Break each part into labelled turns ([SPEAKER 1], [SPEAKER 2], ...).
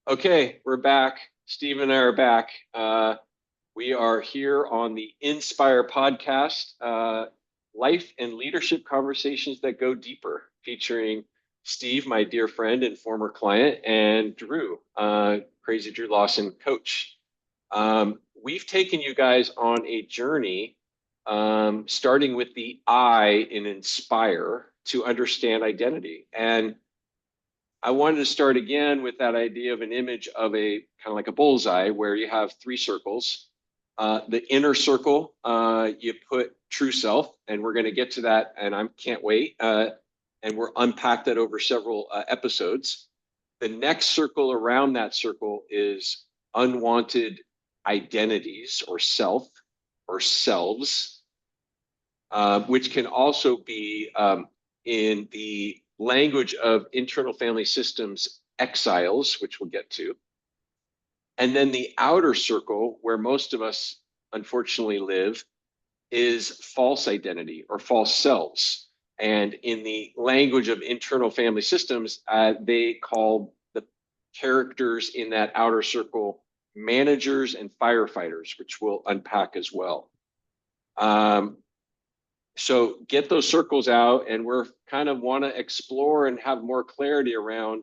[SPEAKER 1] Okay, we're back. Steve and I are back. We are here on the Inspire podcast, life and leadership conversations that go deeper, featuring Steve, my dear friend and former client, and Drew, Crazy Drew Lawson, coach. We've taken you guys on a journey, starting with the I in Inspire to understand identity. And I wanted to start again with that idea of an image of a kind of like a bullseye where you have three circles. The inner circle, you put true self, and we're going to get to that, and I can't wait. And we're unpack that over several episodes. The next circle around that circle is unwanted identities or selves, which can also be in the language of internal family systems exiles, which we'll get to. And then the outer circle, where most of us unfortunately live, is false identity or false selves. And in the language of internal family systems, they call the characters in that outer circle managers and firefighters, which we'll unpack as well. So get those circles out, and we're kind of want to explore and have more clarity around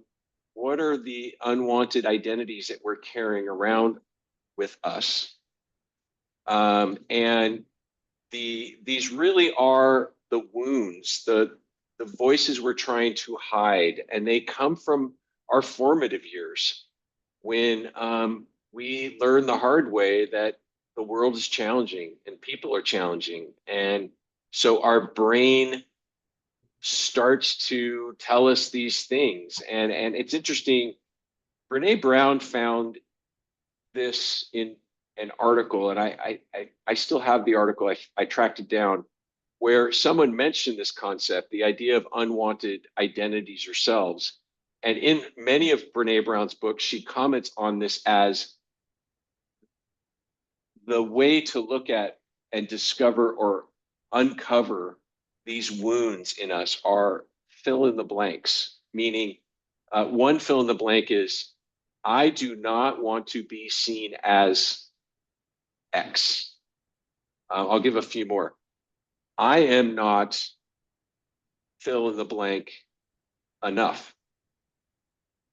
[SPEAKER 1] what are the unwanted identities that we're carrying around with us. And these really are the wounds, the voices we're trying to hide, and they come from our formative years when we learn the hard way that the world is challenging and people are challenging. And so our brain starts to tell us these things. And it's interesting. Brene Brown found this in an article, and I still have the article. I tracked it down, where someone mentioned this concept, the idea of unwanted identities or selves. And in many of Brene Brown's books, she comments on this as the way to look at and discover or uncover these wounds in us are fill in the blanks, meaning one fill in the blank is I do not want to be seen as X. I'll give a few more. I am not fill in the blank enough.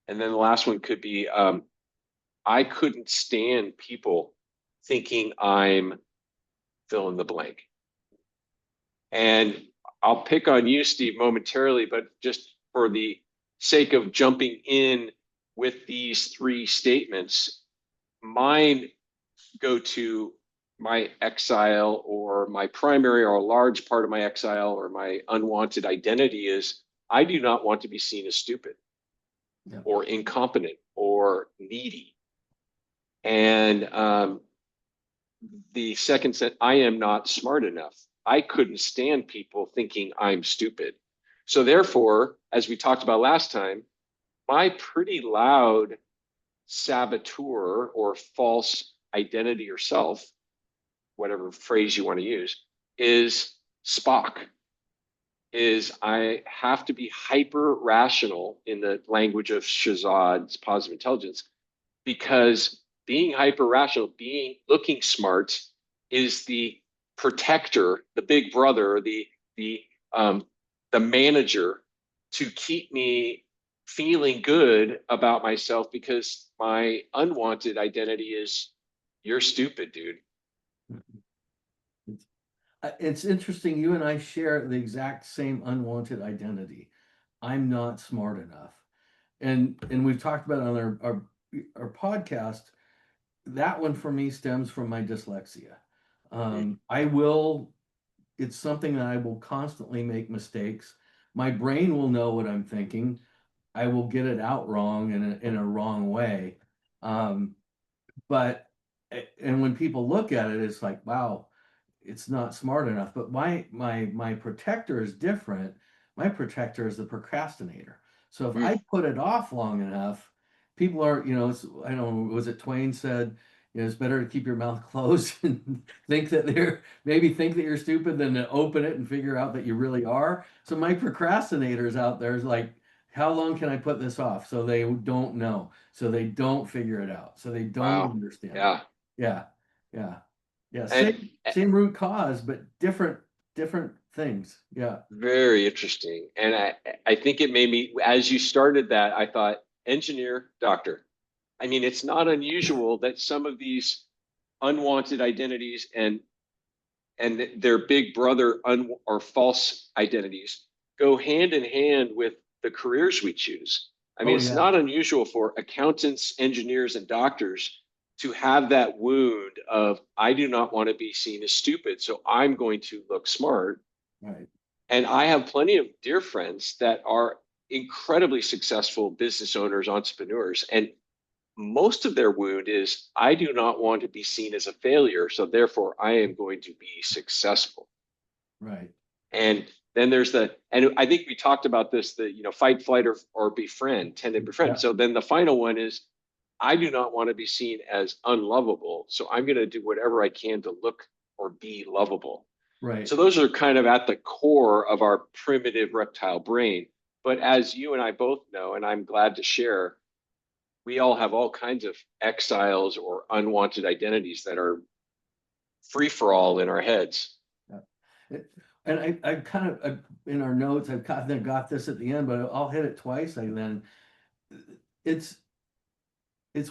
[SPEAKER 1] And then the last one could be I couldn't stand people thinking I'm fill in the blank. And I'll pick on you, Steve, momentarily, but just for the sake of jumping in with these three statements, mine go to my exile or my primary or a large part of my exile or my unwanted identity is I do not want to be seen as stupid or incompetent or needy. And the second said, I am not smart enough. I couldn't stand people thinking I'm stupid. So therefore, as we talked about last time, my pretty loud saboteur or false identity or self, whatever phrase you want to use, is Spock. Is I have to be hyper rational in the language of Shazad's positive intelligence, because being hyper rational, being looking smart, is the protector, the big brother, the manager to keep me feeling good about myself, because my unwanted identity is you're stupid, dude.
[SPEAKER 2] It's interesting. You and I share the exact same unwanted identity. I'm not smart enough, and we've talked about it on our podcast. That one for me stems from my dyslexia. I will. It's something that I will constantly make mistakes. My brain will know what I'm thinking. I will get it out wrong in a wrong way. Um, but and when people look at it, it's like, wow, it's not smart enough. But my protector is different. My protector is the procrastinator. So if I
[SPEAKER 1] Mm.
[SPEAKER 2] put it off long enough, people are, I don't know, was it Twain said, it's better to keep your mouth closed and think that maybe think that you're stupid than to open it and figure out that you really are. So my procrastinators out there is like how long can I put this off? So they don't know. So they don't figure it out. So they don't
[SPEAKER 1] Wow.
[SPEAKER 2] understand it.
[SPEAKER 1] Yeah.
[SPEAKER 2] Yeah. Yeah. Yeah.
[SPEAKER 1] And
[SPEAKER 2] Same root cause, but different things. Yeah.
[SPEAKER 1] very interesting. And I think it made me, as you started that, I thought engineer, doctor. I mean, it's not unusual that some of these unwanted identities and their big brother or false identities go hand in hand with the careers we choose. I mean,
[SPEAKER 2] Oh
[SPEAKER 1] it's
[SPEAKER 2] yeah.
[SPEAKER 1] not unusual for accountants, engineers, and doctors to have that wound of, I do not want to be seen as stupid, so I'm going to look smart.
[SPEAKER 2] Right.
[SPEAKER 1] And I have plenty of dear friends that are incredibly successful business owners, entrepreneurs, and most of their wound is, I do not want to be seen as a failure, so therefore I am going to be successful.
[SPEAKER 2] Right.
[SPEAKER 1] And then there's and I think we talked about this, the, fight, flight, or befriend, tend to befriend.
[SPEAKER 2] Yeah.
[SPEAKER 1] So then the final one is, I do not want to be seen as unlovable, so I'm going to do whatever I can to look or be lovable.
[SPEAKER 2] Right.
[SPEAKER 1] So those are kind of at the core of our primitive reptile brain. But as you and I both know, and I'm glad to share, we all have all kinds of exiles or unwanted identities that are free for all in our heads.
[SPEAKER 2] Yeah. And I kind of in our notes, I've kind of got this at the end, but I'll hit it twice. I then it's it's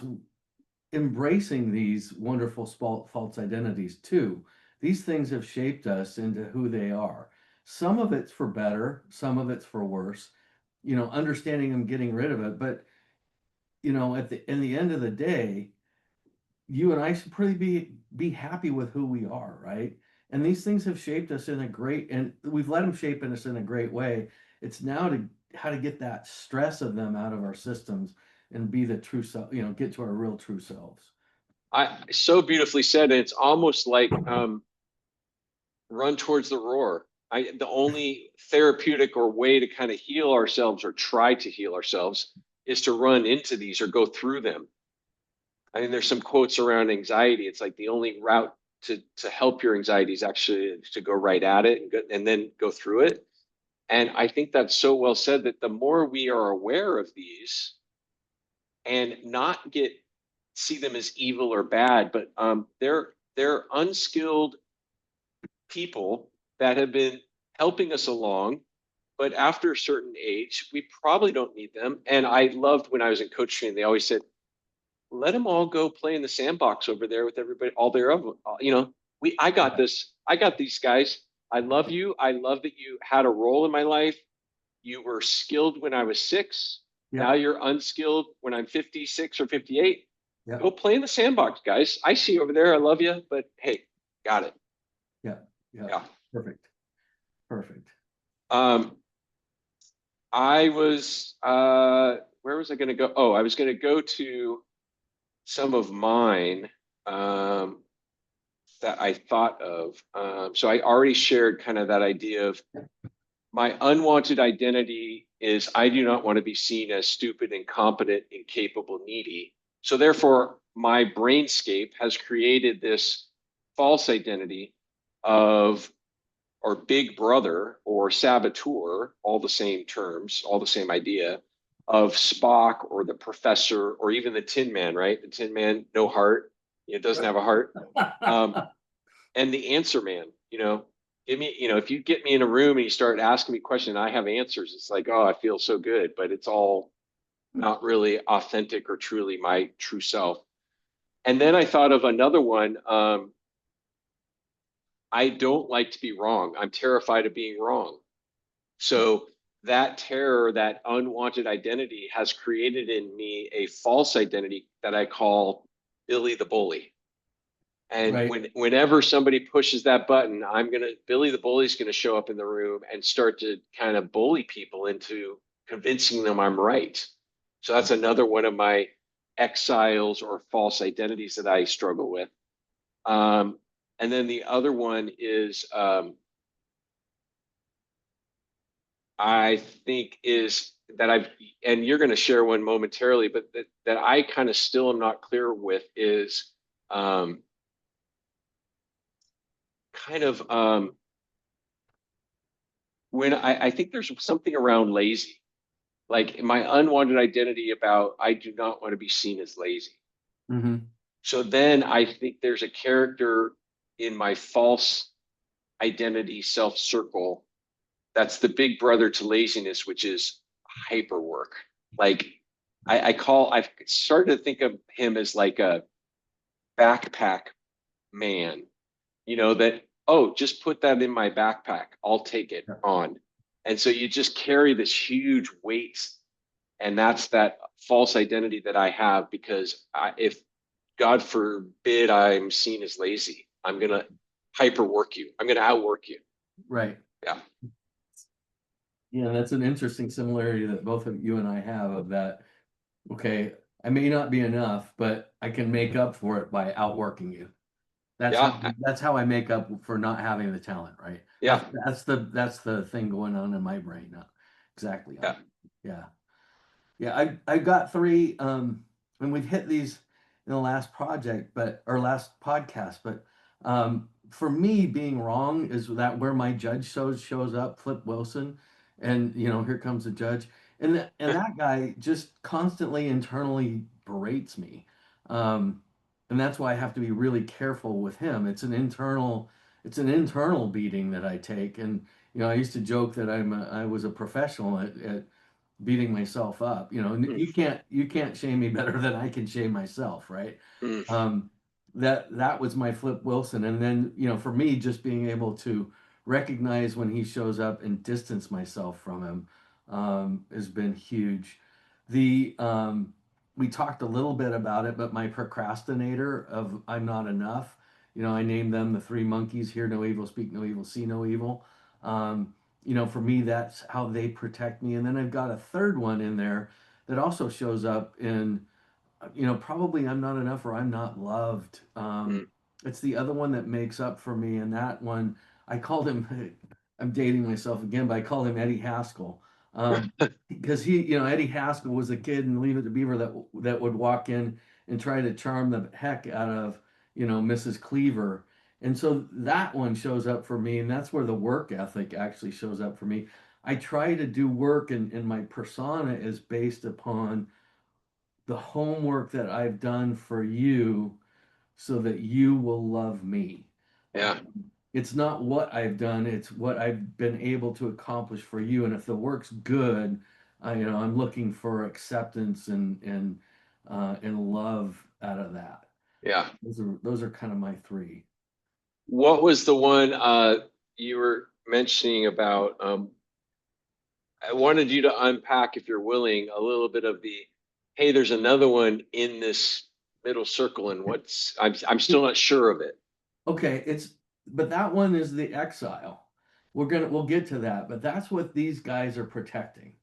[SPEAKER 2] embracing these wonderful false identities too. These things have shaped us into who they are. Some of it's for better, some of it's for worse. Understanding them, getting rid of it. But at the in the end of the day, you and I should probably be happy with who we are, right? And these things have shaped us in a great, and we've let them shape us in a great way. It's now to how to get that stress of them out of our systems and be the true self, get to our real true selves.
[SPEAKER 1] I so beautifully said. It's almost like run towards the roar. The only therapeutic or way to kind of heal ourselves or try to heal ourselves is to run into these or go through them. I mean, there's some quotes around anxiety. It's like the only route to help your anxiety is actually to go right at it and then go through it. And I think that's so well said, that the more we are aware of these and not get see them as evil or bad, but they're unskilled people that have been helping us along. But after a certain age, we probably don't need them. And I loved when I was in coach training, they always said, let them all go play in the sandbox over there with everybody, all their of them. I got
[SPEAKER 2] Yeah.
[SPEAKER 1] this. I got these guys. I love you. I love that you had a role in my life. You were skilled when I was 6. Now
[SPEAKER 2] Yep.
[SPEAKER 1] you're unskilled when I'm 56 or 58. Go
[SPEAKER 2] Yep.
[SPEAKER 1] play in the sandbox, guys. I see you over there. I love you, but hey, got it.
[SPEAKER 2] Yep. Yep.
[SPEAKER 1] Yeah.
[SPEAKER 2] Perfect. Perfect.
[SPEAKER 1] Um, I was where was I going to go? Oh, I was going to go to some of mine that I thought of. So I already shared kind of that idea of, my unwanted identity is, I do not want to be seen as stupid, incompetent, incapable, needy. So therefore, my brainscape has created this false identity of, or big brother or saboteur, all the same terms, all the same idea, of Spock or the professor or even the Tin Man, right? The Tin Man, no heart. It doesn't have a heart. Um, and the answer man, give me, if you get me in a room and you start asking me questions and I have answers, it's like, oh, I feel so good, but it's all not really authentic or truly my true self. And then I thought of another one. I don't like to be wrong. I'm terrified of being wrong. So that terror, that unwanted identity has created in me a false identity that I call Billy the Bully. And
[SPEAKER 2] Right.
[SPEAKER 1] whenever somebody pushes that button, Billy the Bully's gonna show up in the room and start to kind of bully people into convincing them I'm right. So that's another one of my exiles or false identities that I struggle with. Um, and then the other one is, I think is that and you're going to share one momentarily, but that I kind of still am not clear with is, um, kind of when I think there's something around lazy. like my unwanted identity about I do not want to be seen as lazy.
[SPEAKER 2] Mm-hmm.
[SPEAKER 1] So then I think there's a character in my false identity self circle that's the big brother to laziness, which is hyperwork. Like I've started to think of him as like a backpack man, that, oh, just put that in my backpack. I'll take it on. And so you just carry this huge weight. And that's that false identity that I have because if God forbid I'm seen as lazy, I'm going to hyperwork you. I'm going to outwork you.
[SPEAKER 2] Right.
[SPEAKER 1] Yeah.
[SPEAKER 2] Yeah, that's an interesting similarity that both of you and I have of that. Okay, I may not be enough, but I can make up for it by outworking you. That's how
[SPEAKER 1] Yeah.
[SPEAKER 2] that's how I make up for not having the talent, right?
[SPEAKER 1] Yeah.
[SPEAKER 2] That's the thing going on in my brain now. Exactly.
[SPEAKER 1] Yeah.
[SPEAKER 2] Yeah. Yeah, I've got three, and we've hit these in the last project, but or last podcast, but for me, being wrong is that where my judge shows up, Flip Wilson, and here comes the judge, and that guy just constantly internally berates me, um, and that's why I have to be really careful with him. It's an internal beating that I take, and I used to joke that I was a professional at beating myself up.
[SPEAKER 1] Mm,
[SPEAKER 2] You can't shame me better than I can shame myself, right?
[SPEAKER 1] mm,
[SPEAKER 2] Um, that was my Flip Wilson, and then for me, just being able to recognize when he shows up and distance myself from him has been huge. The We talked a little bit about it, but my procrastinator of I'm not enough. I named them the three monkeys: hear no evil, speak no evil, see no evil. Um, for me, that's how they protect me. And then I've got a third one in there that also shows up in, probably I'm not enough or I'm not loved.
[SPEAKER 1] mm.
[SPEAKER 2] It's the other one that makes up for me. And that one, I called him, I'm dating myself again, but I called him Eddie Haskell. Because Eddie Haskell was a kid in Leave It to Beaver that would walk in and try to charm the heck out of, Mrs. Cleaver. And so that one shows up for me, and that's where the work ethic actually shows up for me. I try to do work, and my persona is based upon the homework that I've done for you so that you will love me.
[SPEAKER 1] Yeah.
[SPEAKER 2] It's not what I've done, it's what I've been able to accomplish for you. And if the work's good, I'm looking for acceptance and love out of that.
[SPEAKER 1] Yeah.
[SPEAKER 2] Those are kind of my three.
[SPEAKER 1] What was the one you were mentioning about? I wanted you to unpack, if you're willing, a little bit of the, hey, there's another one in this middle circle, and I'm still not sure of it.
[SPEAKER 2] Okay, but that one is the exile. We'll get to that, but that's what these guys are protecting.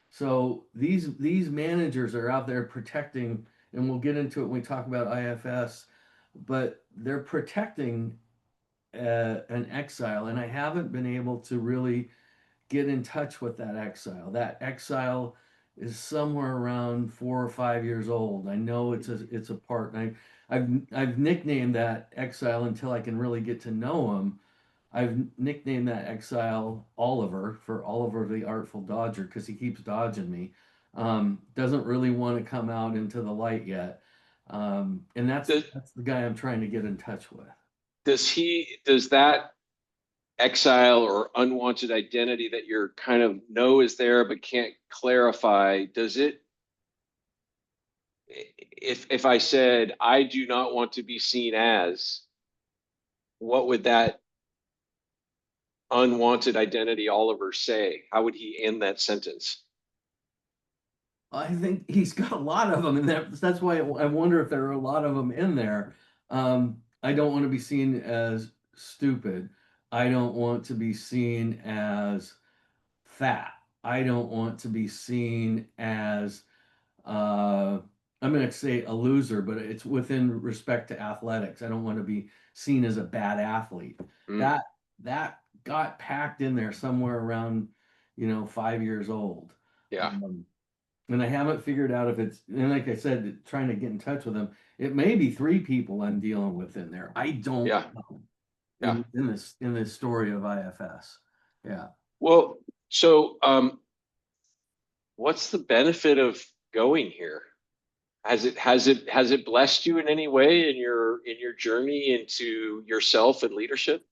[SPEAKER 2] So these managers are out there protecting, and we'll get into it when we talk about IFS, but they're protecting an exile, and I haven't been able to really get in touch with that exile. That exile is somewhere around 4 or 5 years old. I know it's a part, and I've nicknamed that exile until I can really get to know him. I've nicknamed that exile Oliver, for Oliver the Artful Dodger, because he keeps dodging me. Doesn't really want to come out into the light yet. And that's
[SPEAKER 1] Does,
[SPEAKER 2] that's the guy I'm trying to get in touch with.
[SPEAKER 1] does that exile or unwanted identity that you're kind of know is there but can't clarify, does it, if I said I do not want to be seen as, what would that unwanted identity Oliver say? How would he end that sentence?
[SPEAKER 2] I think he's got a lot of them, and that's why I wonder if there are a lot of them in there. I don't want to be seen as stupid. I don't want to be seen as fat. I don't want to be seen as uh, I'm going to say a loser, but it's within respect to athletics. I don't want to be seen as a bad athlete.
[SPEAKER 1] Mm,
[SPEAKER 2] That got packed in there somewhere around 5 years old.
[SPEAKER 1] yeah,
[SPEAKER 2] Um, and I haven't figured out if it's, and like I said, trying to get in touch with them. It may be three people I'm dealing with in there. I don't
[SPEAKER 1] yeah,
[SPEAKER 2] know
[SPEAKER 1] yeah.
[SPEAKER 2] in this story of IFS. Yeah.
[SPEAKER 1] Well, so what's the benefit of going here? Has it blessed you in any way in your journey into yourself and leadership?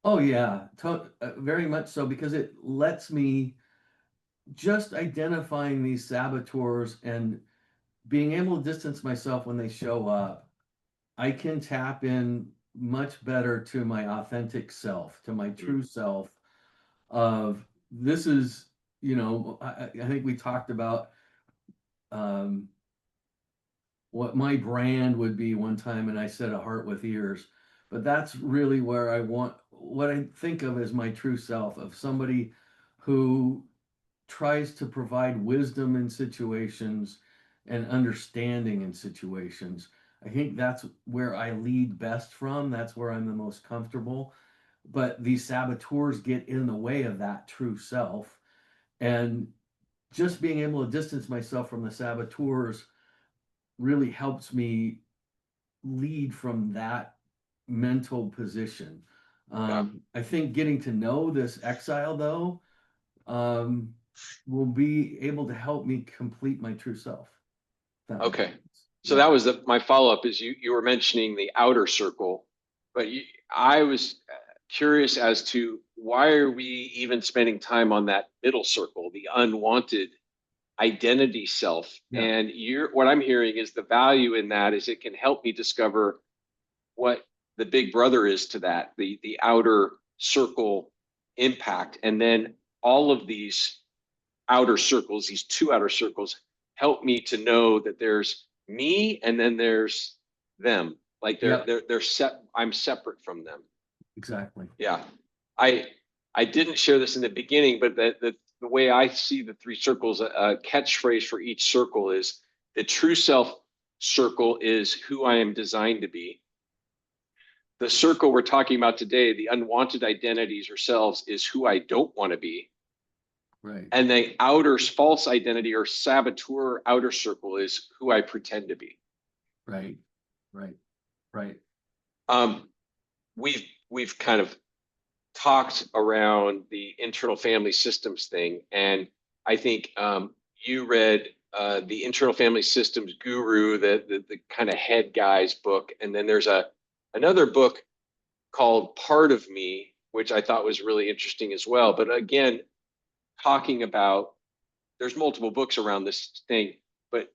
[SPEAKER 2] Oh yeah, very much so, because it lets me just identifying these saboteurs and being able to distance myself when they show up. I can tap in much better to my authentic self, to my
[SPEAKER 1] Mm,
[SPEAKER 2] true self of this is, I think we talked about um, what my brand would be one time, and I said a heart with ears. But that's really where I want what I think of as my true self, of somebody who tries to provide wisdom in situations and understanding in situations. I think that's where I lead best from. That's where I'm the most comfortable. But these saboteurs get in the way of that true self. And just being able to distance myself from the saboteurs really helps me lead from that mental position.
[SPEAKER 1] yeah.
[SPEAKER 2] I think getting to know this exile, though, um, will be able to help me complete my true self. If that makes
[SPEAKER 1] Okay.
[SPEAKER 2] sense.
[SPEAKER 1] So
[SPEAKER 2] Yeah.
[SPEAKER 1] that was my follow-up is you were mentioning the outer circle, but I was curious as to why are we even spending time on that middle circle, the unwanted identity self?
[SPEAKER 2] Yeah.
[SPEAKER 1] And what I'm hearing is the value in that is it can help me discover what the big brother is to that, the outer circle impact. And then all of these outer circles, these two outer circles, help me to know that there's me and then there's them. Like
[SPEAKER 2] Yep.
[SPEAKER 1] they're set. I'm separate from them.
[SPEAKER 2] Exactly.
[SPEAKER 1] Yeah, I I didn't share this in the beginning, but the way I see the three circles, a catchphrase for each circle is the true self circle is who I am designed to be. The circle we're talking about today, the unwanted identities or selves, is who I don't want to be.
[SPEAKER 2] Right.
[SPEAKER 1] And the outer false identity or saboteur outer circle is who I pretend to be.
[SPEAKER 2] Right. Right. Right.
[SPEAKER 1] Um, we've kind of talked around the internal family systems thing, and I think you read the internal family systems guru, the kind of head guy's book, and then there's another book called Part of Me, which I thought was really interesting as well. But again, talking about there's multiple books around this thing, but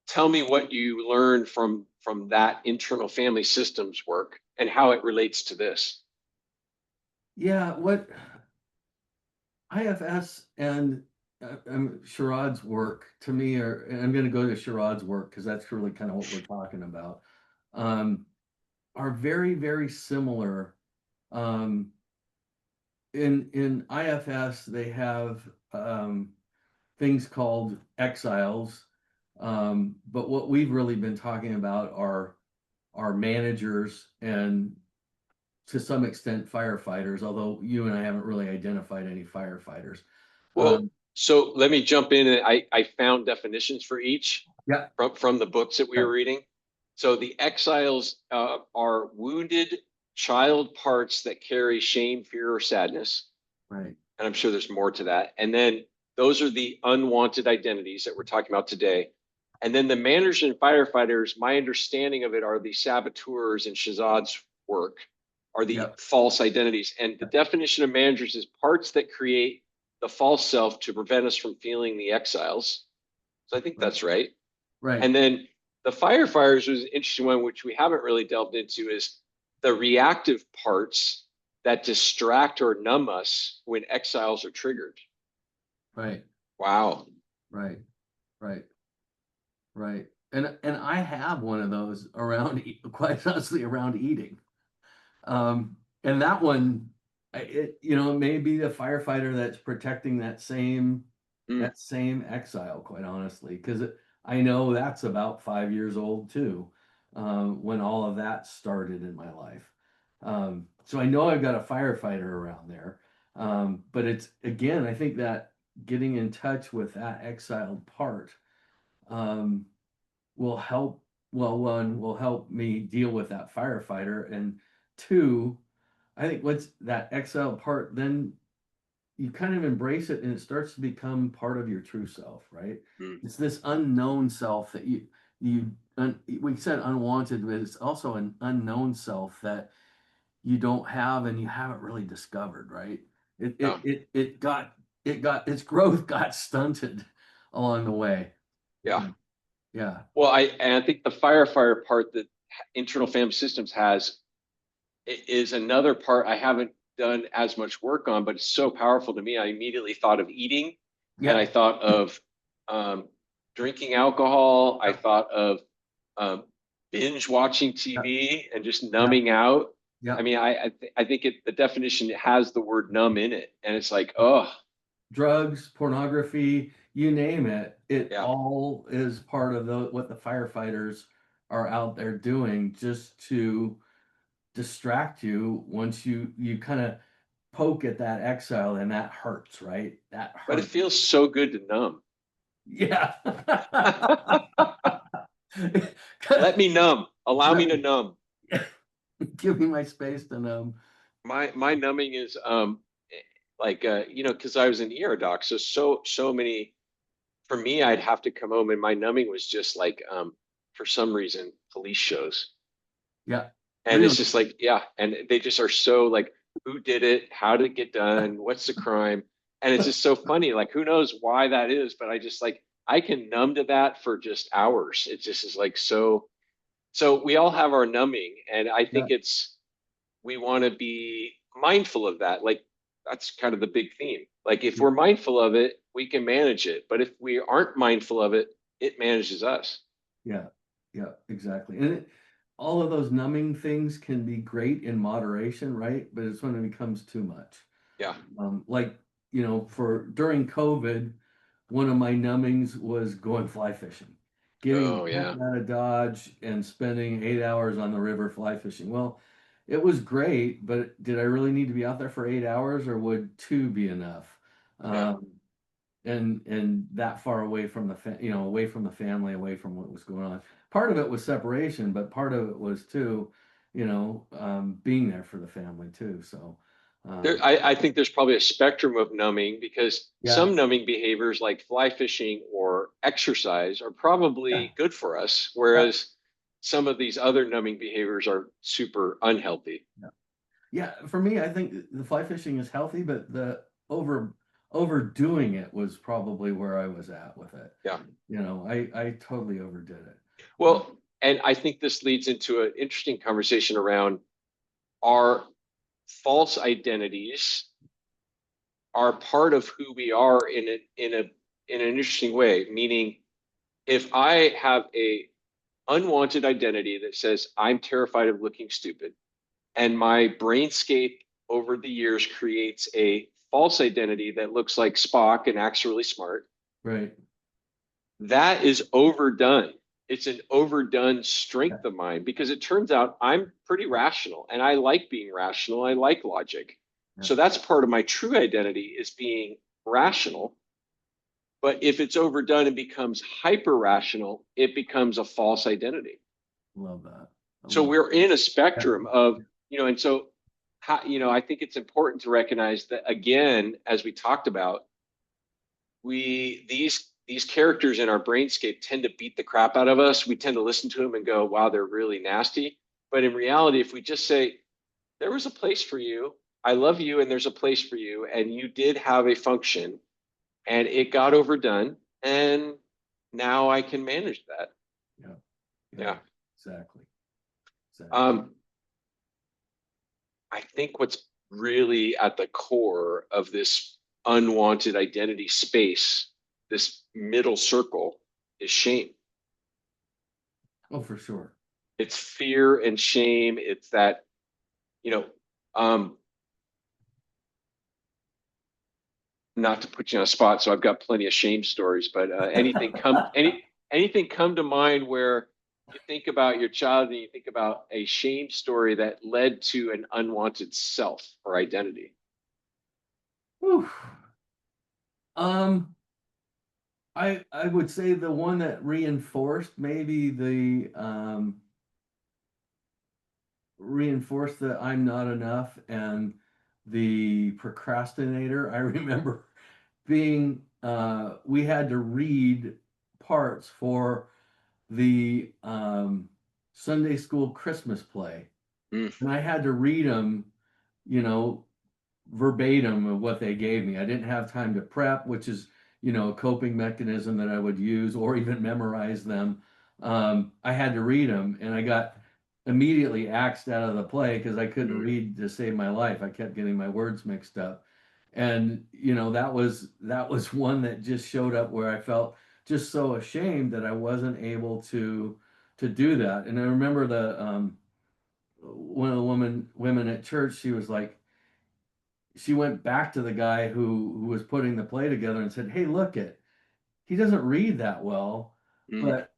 [SPEAKER 1] tell me what you learned from that internal family systems work and how it relates to this.
[SPEAKER 2] Yeah. What IFS and Sharad's work to me are, and I'm going to go to Sharad's work because that's really kind of what we're talking about, um, are very, very similar. Um, in IFS, they have things called exiles, but what we've really been talking about are managers and to some extent firefighters. Although you and I haven't really identified any firefighters.
[SPEAKER 1] Well,
[SPEAKER 2] Um,
[SPEAKER 1] so let me jump in, and I found definitions for each
[SPEAKER 2] yeah,
[SPEAKER 1] from the books that we were
[SPEAKER 2] okay,
[SPEAKER 1] reading. So the exiles are wounded child parts that carry shame, fear, or sadness.
[SPEAKER 2] right,
[SPEAKER 1] And I'm sure there's more to that. And then those are the unwanted identities that we're talking about today. And then the managers and firefighters, my understanding of it are the saboteurs in Shazad's work, are the
[SPEAKER 2] yep,
[SPEAKER 1] false identities. And the definition of managers is parts that create the false self to prevent us from feeling the exiles. So I think
[SPEAKER 2] right,
[SPEAKER 1] that's right.
[SPEAKER 2] right.
[SPEAKER 1] And then the firefighters was an interesting one, which we haven't really delved into, is the reactive parts that distract or numb us when exiles are triggered.
[SPEAKER 2] Right,
[SPEAKER 1] Wow.
[SPEAKER 2] right, right, right. And I have one of those around, quite honestly, around eating. And that one, it may be the firefighter that's protecting
[SPEAKER 1] Mm.
[SPEAKER 2] that same exile, quite honestly, because I know that's about 5 years old too, when all of that started in my life. So I know I've got a firefighter around there. But it's again, I think that getting in touch with that exiled part, um, will help. Well, one will help me deal with that firefighter, and two, I think what's that exiled part then you kind of embrace it and it starts to become part of your true self, right?
[SPEAKER 1] Mm.
[SPEAKER 2] It's this unknown self that we said unwanted, but it's also an unknown self that you don't have and you haven't really discovered, right? It
[SPEAKER 1] Yeah.
[SPEAKER 2] it it it got its growth got stunted along the way.
[SPEAKER 1] Yeah.
[SPEAKER 2] Yeah. Yeah.
[SPEAKER 1] Well, and I think the firefighter part that internal family systems has is another part I haven't done as much work on, but it's so powerful to me. I immediately thought of eating, and I
[SPEAKER 2] Yeah.
[SPEAKER 1] thought of um, drinking alcohol. I
[SPEAKER 2] Yeah.
[SPEAKER 1] thought of um, binge watching
[SPEAKER 2] Yeah.
[SPEAKER 1] TV and just
[SPEAKER 2] Yeah.
[SPEAKER 1] numbing out. I
[SPEAKER 2] Yeah.
[SPEAKER 1] mean, I think the definition has the word numb in it, and it's like, oh,
[SPEAKER 2] Drugs, pornography, you name it, it
[SPEAKER 1] yeah.
[SPEAKER 2] all is part of what the firefighters are out there doing just to distract you once you kind of poke at that exile and that hurts, right? That
[SPEAKER 1] But it
[SPEAKER 2] hurts.
[SPEAKER 1] feels so good to numb.
[SPEAKER 2] Yeah.
[SPEAKER 1] Let me numb. Allow me to numb.
[SPEAKER 2] Give me my space to know.
[SPEAKER 1] My numbing is like because I was an ER doc, so many for me I'd have to come home and my numbing was just like for some reason police shows.
[SPEAKER 2] Yeah.
[SPEAKER 1] And
[SPEAKER 2] Really?
[SPEAKER 1] it's just like, yeah, and they just are so like, who did it? How did it get done? What's the crime? And it's just so funny. Like, who knows why that is? But I just like, I can numb to that for just hours. It just is like so. So we all have our numbing, and I think
[SPEAKER 2] Yeah.
[SPEAKER 1] we want to be mindful of that. Like, that's kind of the big theme. Like, if
[SPEAKER 2] Yeah.
[SPEAKER 1] we're mindful of it, we can manage it. But if we aren't mindful of it, it manages us.
[SPEAKER 2] Yeah. Yeah. Exactly. And all of those numbing things can be great in moderation, right? But it's when it becomes too much.
[SPEAKER 1] Yeah.
[SPEAKER 2] Like, for during COVID, one of my numbings was going fly fishing, getting
[SPEAKER 1] Oh,
[SPEAKER 2] the heck
[SPEAKER 1] yeah.
[SPEAKER 2] out of Dodge and spending 8 hours on the river fly fishing. Well, it was great, but did I really need to be out there for 8 hours, or would two be enough?
[SPEAKER 1] Yeah.
[SPEAKER 2] Um, and that far away from away from the family, away from what was going on. Part of it was separation, but part of it was too, being there for the family too. So,
[SPEAKER 1] There,
[SPEAKER 2] um,
[SPEAKER 1] I think there's probably a spectrum of numbing because
[SPEAKER 2] yeah,
[SPEAKER 1] some numbing behaviors like fly fishing or exercise are
[SPEAKER 2] yeah,
[SPEAKER 1] probably good for us,
[SPEAKER 2] yeah,
[SPEAKER 1] whereas some of these other numbing behaviors are super unhealthy.
[SPEAKER 2] yeah. Yeah, for me, I think the fly fishing is healthy, but the overdoing it was probably where I was at with it.
[SPEAKER 1] Yeah.
[SPEAKER 2] I totally overdid it.
[SPEAKER 1] Well, and I think this leads into an interesting conversation around our false identities are part of who we are in an interesting way. Meaning, if I have a unwanted identity that says I'm terrified of looking stupid, and my brainscape over the years creates a false identity that looks like Spock and acts really smart,
[SPEAKER 2] Right.
[SPEAKER 1] that is overdone. It's an overdone
[SPEAKER 2] Yeah.
[SPEAKER 1] strength of mine because it turns out I'm pretty rational and I like being rational. I like logic.
[SPEAKER 2] Yeah.
[SPEAKER 1] So that's part of my true identity is being rational. But if it's overdone and becomes hyper rational, it becomes a false identity.
[SPEAKER 2] Love that. I
[SPEAKER 1] So
[SPEAKER 2] love
[SPEAKER 1] we're in a
[SPEAKER 2] that.
[SPEAKER 1] spectrum of, and so, I think it's important to recognize that again, as we talked about, these characters in our brainscape tend to beat the crap out of us. We tend to listen to them and go, wow, they're really nasty. But in reality, if we just say, there was a place for you, I love you, and there's a place for you, and you did have a function, and it got overdone, and now I can manage that.
[SPEAKER 2] Yeah. Yeah.
[SPEAKER 1] Yeah.
[SPEAKER 2] Exactly. Exactly.
[SPEAKER 1] Um, I think what's really at the core of this unwanted identity space, this middle circle, is shame.
[SPEAKER 2] Oh, for sure.
[SPEAKER 1] It's fear and shame. It's that, you know, um, not to put you on a spot, so I've got plenty of shame stories, but anything come to mind where you think about your child and you think about a shame story that led to an unwanted self or identity.
[SPEAKER 2] Whew. Um, I would say the one that reinforced maybe reinforced that I'm not enough and the procrastinator. I remember being, we had to read parts for the Sunday school Christmas play,
[SPEAKER 1] Mm,
[SPEAKER 2] and I had to read them, you know, verbatim of what they gave me. I didn't have time to prep, which is, a coping mechanism that I would use, or even memorize them. I had to read them, and I got immediately axed out of the play because I couldn't
[SPEAKER 1] mm.
[SPEAKER 2] read to save my life. I kept getting my words mixed up. And that was one that just showed up where I felt just so ashamed that I wasn't able to do that. And I remember the one of the women at church, she was like, she went back to the guy who was putting the play together and said, "Hey, look it, he doesn't read that well,
[SPEAKER 1] Mm.
[SPEAKER 2] but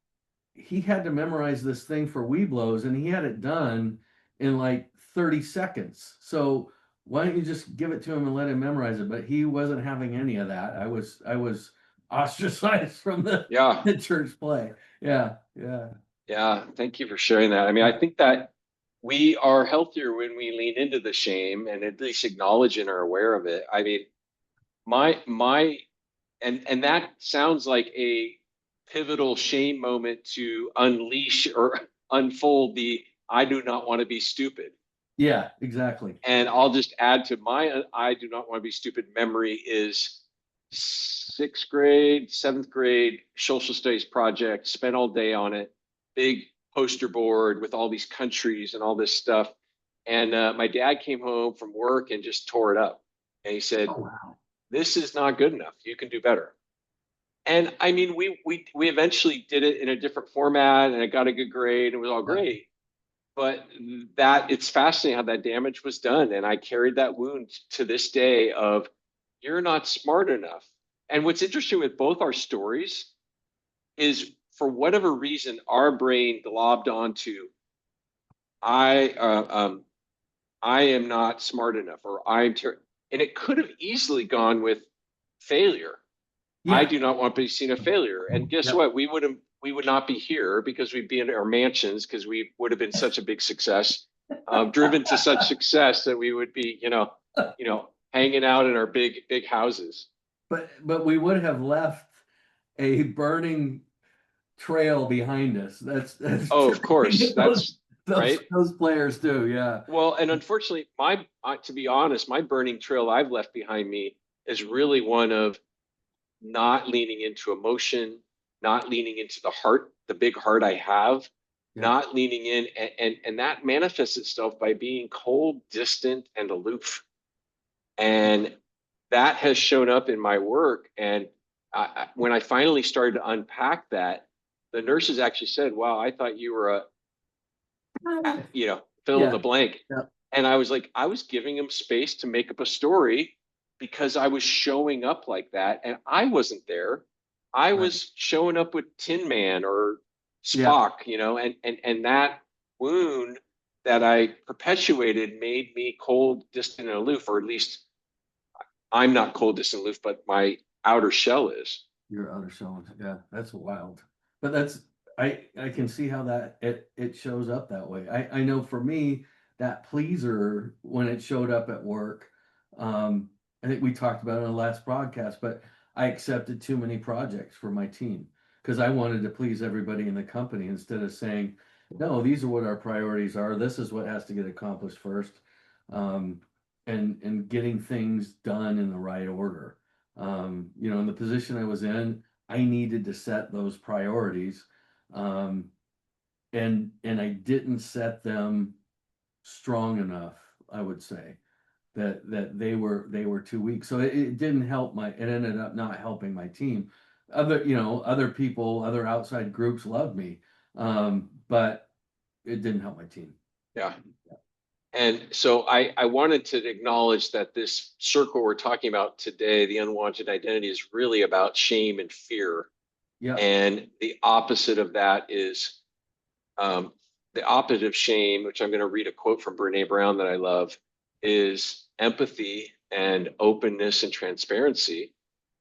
[SPEAKER 2] he had to memorize this thing for Weeblos, and he had it done in like 30 seconds. So why don't you just give it to him and let him memorize it?" But he wasn't having any of that. I was ostracized from the,
[SPEAKER 1] Yeah,
[SPEAKER 2] the church play. Yeah, yeah,
[SPEAKER 1] yeah. Thank you for sharing that. I mean, I
[SPEAKER 2] yeah,
[SPEAKER 1] think that we are healthier when we lean into the shame and at least acknowledge and are aware of it. I mean, my and that sounds like a pivotal shame moment to unleash or unfold the I do not want to be stupid.
[SPEAKER 2] yeah, exactly.
[SPEAKER 1] And I'll just add to my I do not want to be stupid memory is sixth grade, seventh grade social studies project, spent all day on it, big poster board with all these countries and all this stuff. And my dad came home from work and just tore it up. And he said,
[SPEAKER 2] Oh wow.
[SPEAKER 1] "This is not good enough. You can do better." And I mean, we eventually did it in a different format, and I got a good grade. It was all
[SPEAKER 2] Yeah,
[SPEAKER 1] great, but that it's fascinating how that damage was done, and I carried that wound to this day of you're not smart enough. And what's interesting with both our stories is for whatever reason our brain globbed onto I I am not smart enough, or and it could have easily gone with failure. I
[SPEAKER 2] yeah,
[SPEAKER 1] do not want to be seen a failure. And guess
[SPEAKER 2] yep.
[SPEAKER 1] what? We would not be here because we'd be in our mansions because we would have been such a big success, driven to such success that we would be, hanging out in our big houses.
[SPEAKER 2] But we would have left a burning trail behind us. That's
[SPEAKER 1] Oh, of course,
[SPEAKER 2] those
[SPEAKER 1] that's
[SPEAKER 2] those
[SPEAKER 1] right.
[SPEAKER 2] those players do. Yeah,
[SPEAKER 1] Well, and unfortunately, to be honest, my burning trail I've left behind me is really one of not leaning into emotion, not leaning into the heart, the big heart I have,
[SPEAKER 2] yeah,
[SPEAKER 1] not leaning in, and that manifests itself by being cold, distant, and aloof. And that has shown up in my work. And when I finally started to unpack that, the nurses actually said, "Wow, I thought you were fill in the
[SPEAKER 2] yeah,
[SPEAKER 1] blank."
[SPEAKER 2] yeah.
[SPEAKER 1] And I was like, I was giving him space to make up a story because I was showing up like that. And I wasn't there. I
[SPEAKER 2] Right.
[SPEAKER 1] was showing up with Tin Man or
[SPEAKER 2] Yeah,
[SPEAKER 1] Spock, and that wound that I perpetuated made me cold, distant, and aloof, or at least I'm not cold, distant, aloof, but my outer shell is.
[SPEAKER 2] your other songs. Yeah, that's wild. But I can see how that it shows up that way. I know for me that pleaser when it showed up at work. Um, I think we talked about it on the last broadcast, but I accepted too many projects for my team because I wanted to please everybody in the company instead of saying, no, these are what our priorities are. This is what has to get accomplished first. Um, and getting things done in the right order. In the position I was in, I needed to set those priorities. Um, and I didn't set them strong enough, I would say, that they were too weak. So it didn't help it ended up not helping my team. Other people, other outside groups loved me. But it didn't help my team.
[SPEAKER 1] Yeah. And so I wanted to acknowledge that this circle we're talking about today, the unwanted identity, is really about shame and fear.
[SPEAKER 2] Yep.
[SPEAKER 1] And the opposite of that is um, the opposite of shame, which I'm going to read a quote from Brene Brown that I love, is empathy and openness and transparency.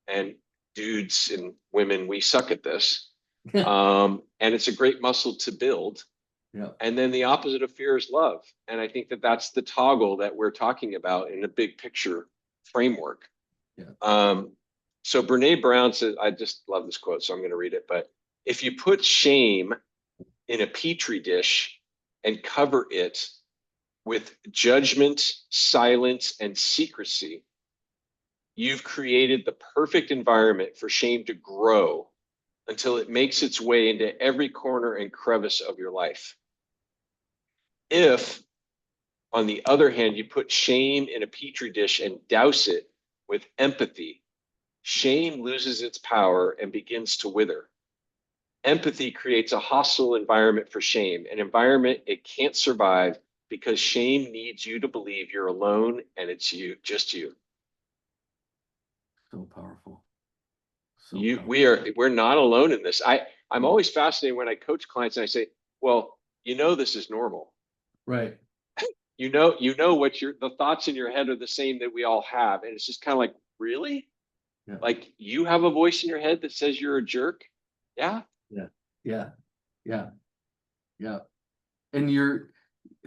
[SPEAKER 1] And dudes and women, we suck at this. And it's a great muscle to build.
[SPEAKER 2] Yeah.
[SPEAKER 1] And then the opposite of fear is love. And I think that that's the toggle that we're talking about in a big picture framework.
[SPEAKER 2] Yeah.
[SPEAKER 1] So Brene Brown says, I just love this quote, so I'm going to read it. But if you put shame in a petri dish and cover it with judgment, silence, and secrecy, you've created the perfect environment for shame to grow until it makes its way into every corner and crevice of your life. If, on the other hand, you put shame in a petri dish and douse it with empathy, shame loses its power and begins to wither. Empathy creates a hostile environment for shame, an environment it can't survive because shame needs you to believe you're alone and it's you, just you.
[SPEAKER 2] So powerful. So
[SPEAKER 1] You,
[SPEAKER 2] powerful.
[SPEAKER 1] we're not alone in this. I'm always fascinated when I coach clients and I say, well, this is normal.
[SPEAKER 2] Right.
[SPEAKER 1] What the thoughts in your head are the same that we all have. And it's just kind of like, really?
[SPEAKER 2] Yeah.
[SPEAKER 1] Like you have a voice in your head that says you're a jerk? Yeah.
[SPEAKER 2] Yeah. Yeah. Yeah. Yeah. And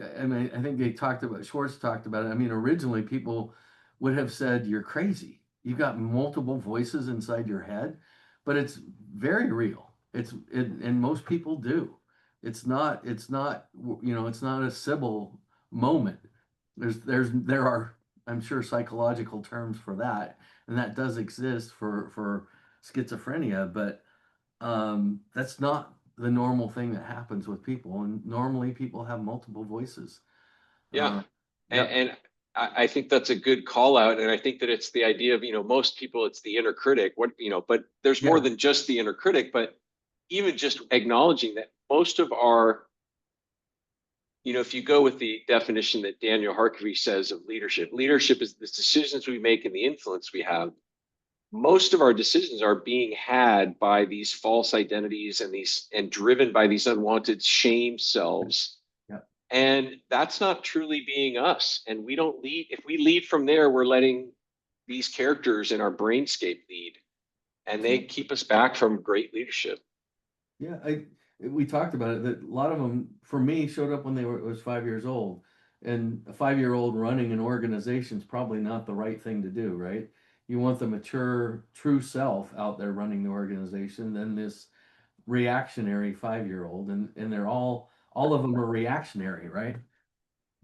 [SPEAKER 2] I mean, I think Schwartz talked about it. I mean, originally people would have said you're crazy. You got multiple voices inside your head, but it's very real. And most people do. It's not a Sybil moment. There are, I'm sure, psychological terms for that, and that does exist for schizophrenia, but that's not the normal thing that happens with people. And normally people have multiple voices.
[SPEAKER 1] Yeah.
[SPEAKER 2] Yep.
[SPEAKER 1] And I think that's a good call out. And I think that it's the idea of, most people, it's the inner critic, but there's more
[SPEAKER 2] Yeah.
[SPEAKER 1] than just the inner critic, but even just acknowledging that most of our, if you go with the definition that Daniel Harkavy says of leadership, leadership is the decisions we make and the influence we have. Most of our decisions are being had by these false identities and driven by these unwanted shame selves.
[SPEAKER 2] Yeah.
[SPEAKER 1] And that's not truly being us. And we don't lead. If we lead from there, we're letting these characters in our brainscape lead, and they keep us back from great leadership.
[SPEAKER 2] Yeah, we talked about it that a lot of them for me showed up when was 5 years old, and a 5-year-old running an organization is probably not the right thing to do, right? You want the mature, true self out there running the organization than this reactionary 5-year-old, and they're all of them are reactionary, right?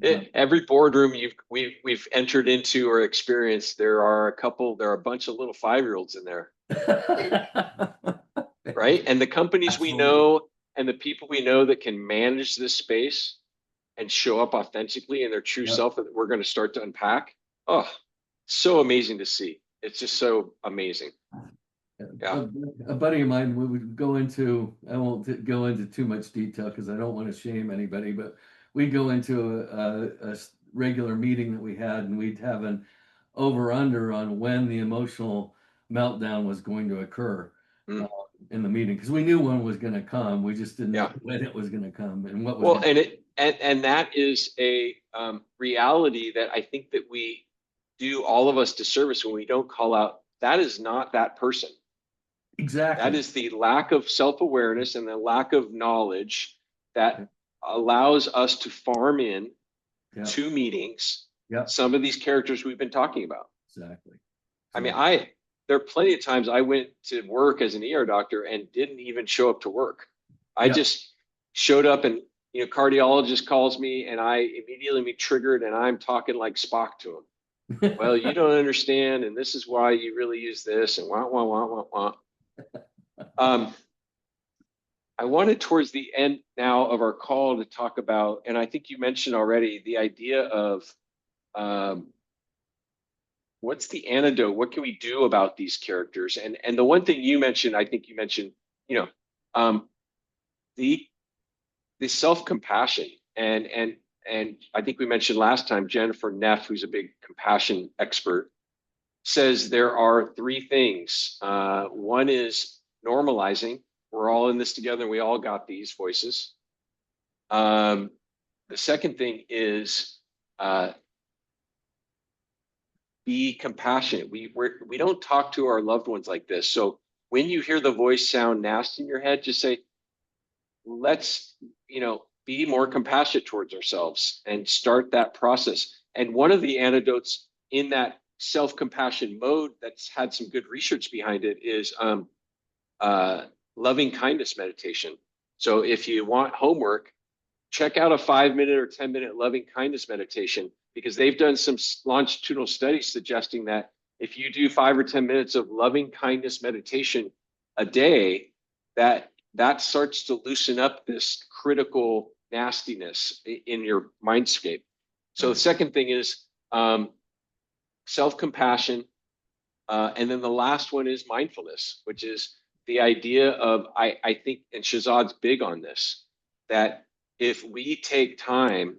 [SPEAKER 1] Every boardroom we've entered into or experienced, there are a bunch of little 5-year-olds in there, right? And the companies we
[SPEAKER 2] Absolutely.
[SPEAKER 1] know and the people we know that can manage this space and show up authentically in their true
[SPEAKER 2] Yep.
[SPEAKER 1] self that we're going to start to unpack. Oh, so amazing to see. It's just so amazing. Yeah.
[SPEAKER 2] A buddy of mine, we would go into, I won't go into too much detail because I don't want to shame anybody, but we'd go into a regular meeting that we had, and we'd have an over under on when the emotional meltdown was going to occur uh,
[SPEAKER 1] Mm.
[SPEAKER 2] in the meeting, because we knew one was going to come. We just didn't know
[SPEAKER 1] Yeah.
[SPEAKER 2] when it was going to come and what was
[SPEAKER 1] Well,
[SPEAKER 2] going
[SPEAKER 1] and that is a reality that I think that we do all of us disservice when we don't call out. That is not that person.
[SPEAKER 2] to.
[SPEAKER 1] That
[SPEAKER 2] Exactly.
[SPEAKER 1] is the lack of self-awareness and the lack of knowledge that allows us to farm in
[SPEAKER 2] Yeah.
[SPEAKER 1] to meetings
[SPEAKER 2] Yeah.
[SPEAKER 1] some of these characters we've been talking about.
[SPEAKER 2] Exactly.
[SPEAKER 1] I mean,
[SPEAKER 2] Exactly.
[SPEAKER 1] there are plenty of times I went to work as an ER doctor and didn't even show up to work. I
[SPEAKER 2] Yeah.
[SPEAKER 1] just showed up, and cardiologist calls me and I immediately be triggered and I'm talking like Spock to him. Well, you don't understand, and this is why you really use this, and wah wah wah wah wah. Um, I wanted towards the end now of our call to talk about, and I think you mentioned already the idea of um, what's the antidote? What can we do about these characters? And the one thing you mentioned, I think you mentioned, you know, um, the the self compassion, and I think we mentioned last time Jennifer Neff, who's a big compassion expert, says there are three things. One is normalizing. We're all in this together, and we all got these voices. Um, the second thing is uh, be compassionate. We don't talk to our loved ones like this. So when you hear the voice sound nasty in your head, just say, let's, be more compassionate towards ourselves and start that process. And one of the antidotes in that self-compassion mode that's had some good research behind it is uh, loving kindness meditation. So if you want homework, check out a 5 minute or 10 minute loving kindness meditation, because they've done some longitudinal studies suggesting that if you do 5 or 10 minutes of loving kindness meditation a day, that starts to loosen up this critical nastiness in your mindscape. So the
[SPEAKER 2] Right.
[SPEAKER 1] second thing is self-compassion. And then the last one is mindfulness, which is the idea of, I think, and Shazad's big on this, that if we take time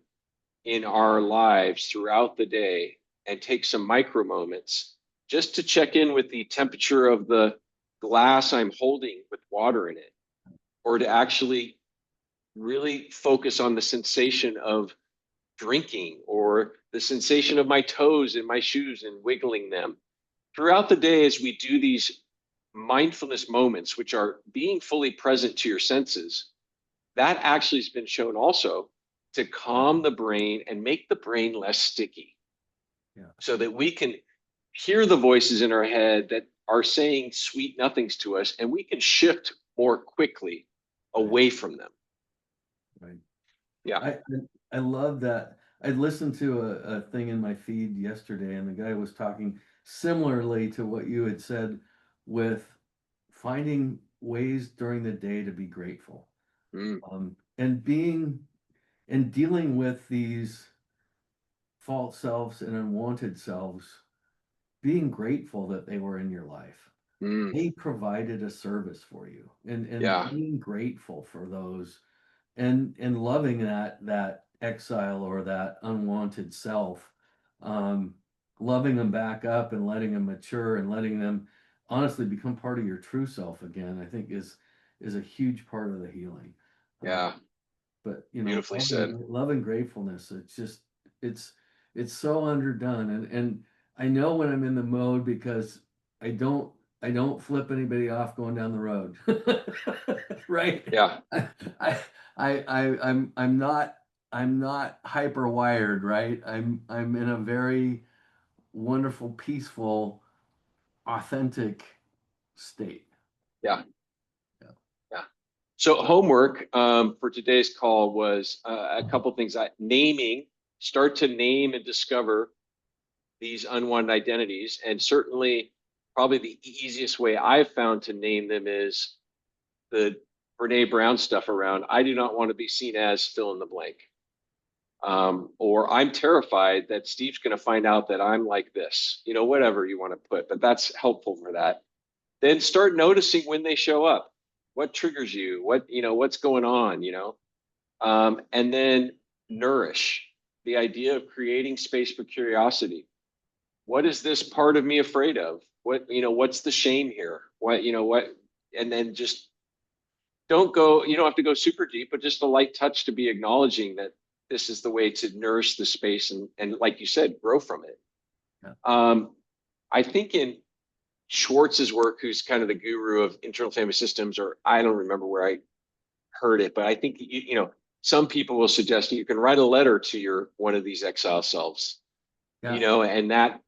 [SPEAKER 1] in our lives throughout the day and take some micro moments just to check in with the temperature of the glass I'm holding with water in it, or to actually really focus on the sensation of drinking or the sensation of my toes in my shoes and wiggling them throughout the day, as we do these mindfulness moments, which are being fully present to your senses, that actually has been shown also to calm the brain and make the brain less sticky,
[SPEAKER 2] Yeah.
[SPEAKER 1] so that we can hear the voices in our head that are saying sweet nothings to us, and we can shift more quickly
[SPEAKER 2] Right.
[SPEAKER 1] away from them.
[SPEAKER 2] Right.
[SPEAKER 1] Yeah.
[SPEAKER 2] I I love that. I listened to a thing in my feed yesterday, and the guy was talking similarly to what you had said, with finding ways during the day to be grateful,
[SPEAKER 1] Mm,
[SPEAKER 2] and being and dealing with these false selves and unwanted selves, being grateful that they were in your life.
[SPEAKER 1] mm,
[SPEAKER 2] They provided a service for you, and
[SPEAKER 1] yeah.
[SPEAKER 2] being grateful for those, and loving that exile or that unwanted self, um, loving them back up and letting them mature and letting them honestly become part of your true self again, I think is a huge part of the healing. Uh,
[SPEAKER 1] Yeah.
[SPEAKER 2] but
[SPEAKER 1] Beautifully said.
[SPEAKER 2] love and gratefulness, it's just it's it's so underdone, and I know when I'm in the mode, because I don't I don't flip anybody off going down the road. Right.
[SPEAKER 1] Yeah.
[SPEAKER 2] I, I I'm not hyper wired, right? I'm in a very wonderful, peaceful, authentic state.
[SPEAKER 1] Yeah.
[SPEAKER 2] Yeah.
[SPEAKER 1] Yeah. So homework for today's call was a couple things. Start to name and discover these unwanted identities. And certainly, probably the easiest way I've found to name them is the Brene Brown stuff around, I do not want to be seen as fill in the blank. Or I'm terrified that Steve's going to find out that I'm like this, whatever you want to put, but that's helpful for that. Then start noticing when they show up. What triggers you? What's going on, and then nourish the idea of creating space for curiosity. What is this part of me afraid of? What's the shame here? And then just you don't have to go super deep, but just a light touch to be acknowledging that this is the way to nourish the space and like you said, grow from it.
[SPEAKER 2] Yeah.
[SPEAKER 1] I think in Schwartz's work, who's kind of the guru of internal family systems, or I don't remember where I heard it, but I think some people will suggest you can write a letter to your one of these exile selves,
[SPEAKER 2] Yeah.
[SPEAKER 1] and that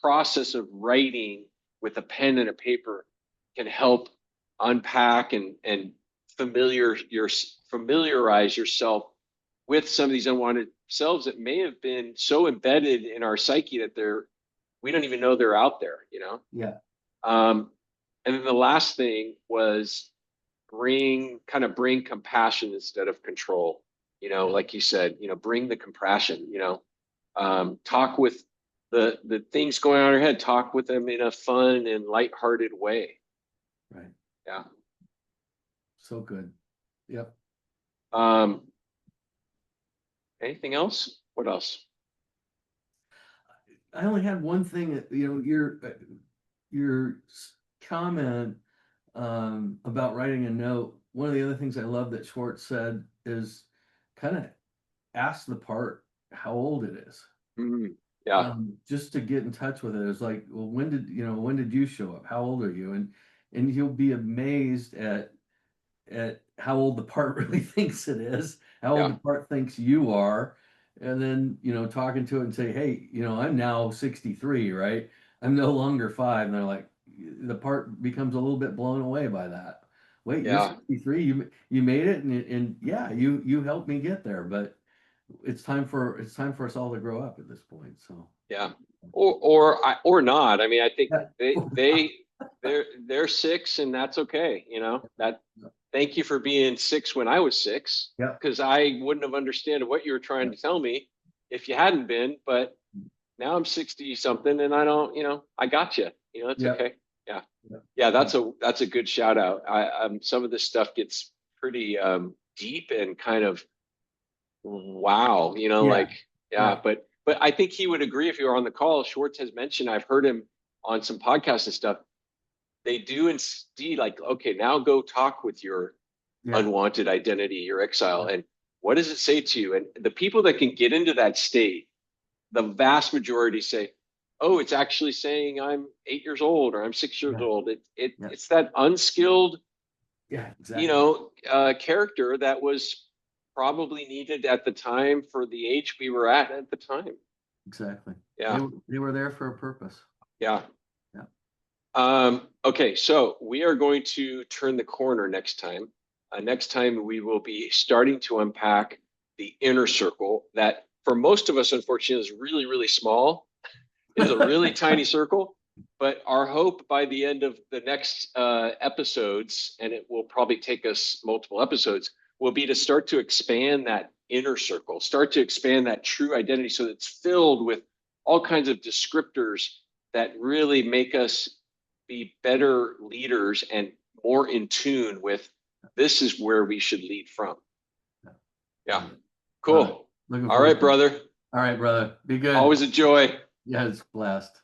[SPEAKER 1] process of writing with a pen and a paper can help unpack and familiarize yourself with some of these unwanted selves that may have been so embedded in our psyche that we don't even know they're out there.
[SPEAKER 2] Yeah.
[SPEAKER 1] um, and then the last thing was bring compassion instead of control.
[SPEAKER 2] Yeah.
[SPEAKER 1] Like you said, bring the compassion. Talk with the things going on in your head. Talk with them in a fun and lighthearted way.
[SPEAKER 2] Right.
[SPEAKER 1] Yeah.
[SPEAKER 2] So good. Yep.
[SPEAKER 1] Um, anything else? What else?
[SPEAKER 2] I only had one thing. Your comment, about writing a note. One of the other things I love that Schwartz said is kind of ask the part how old it is.
[SPEAKER 1] Mm, yeah.
[SPEAKER 2] Just to get in touch with it. It's like, well, when did you show up? How old are you? And you'll be amazed at at how old the part really thinks it is, how old
[SPEAKER 1] Yeah.
[SPEAKER 2] the part thinks you are, and then, talking to it and say, hey, I'm now 63, right? I'm no longer 5. And they're like, the part becomes a little bit blown away by that. Wait, you're
[SPEAKER 1] Yeah.
[SPEAKER 2] 63, you made it, and yeah, you helped me get there, but it's time for us all to grow up at this point. So
[SPEAKER 1] Yeah. Or not. I mean, I think
[SPEAKER 2] yeah.
[SPEAKER 1] they're 6 and that's okay. That thank you for being 6 when I was 6,
[SPEAKER 2] Yeah,
[SPEAKER 1] because I wouldn't have understood what you were trying
[SPEAKER 2] yeah,
[SPEAKER 1] to tell me if you hadn't been. But now I'm 60 something and I don't, I got you. It's
[SPEAKER 2] yeah,
[SPEAKER 1] okay. Yeah.
[SPEAKER 2] yeah,
[SPEAKER 1] Yeah,
[SPEAKER 2] yeah,
[SPEAKER 1] that's a good shout out. Some of this stuff gets pretty deep and kind of wow,
[SPEAKER 2] yeah,
[SPEAKER 1] like yeah,
[SPEAKER 2] yeah,
[SPEAKER 1] but I think he would agree if you were on the call. Schwartz has mentioned, I've heard him on some podcasts and stuff. They do indeed like, okay, now go talk with your
[SPEAKER 2] yeah,
[SPEAKER 1] unwanted identity, your exile,
[SPEAKER 2] yeah,
[SPEAKER 1] and what does it say to you? And the people that can get into that state, the vast majority say, oh, it's actually saying I'm 8 years old or I'm 6 years
[SPEAKER 2] yeah,
[SPEAKER 1] old.
[SPEAKER 2] yeah,
[SPEAKER 1] It's that unskilled,
[SPEAKER 2] yeah, exactly,
[SPEAKER 1] character that was probably needed at the time for the age we were at the time.
[SPEAKER 2] exactly. They
[SPEAKER 1] Yeah,
[SPEAKER 2] were they were there for a purpose.
[SPEAKER 1] yeah.
[SPEAKER 2] Yeah,
[SPEAKER 1] Okay, so we are going to turn the corner next time. Next time, we will be starting to unpack the inner circle that, for most of us, unfortunately, is really, really small. It is a really tiny circle, but our hope by the end of the next episodes, and it will probably take us multiple episodes, will be to start to expand that inner circle, start to expand that true identity so that it's filled with all kinds of descriptors that really make us be better leaders and more in tune with this is where we should lead from.
[SPEAKER 2] yeah.
[SPEAKER 1] Yeah,
[SPEAKER 2] Love it. Love it.
[SPEAKER 1] cool.
[SPEAKER 2] Looking
[SPEAKER 1] All
[SPEAKER 2] forward
[SPEAKER 1] right,
[SPEAKER 2] to it.
[SPEAKER 1] brother.
[SPEAKER 2] All right, brother. Be good.
[SPEAKER 1] Always a joy.
[SPEAKER 2] Yeah, it's blessed.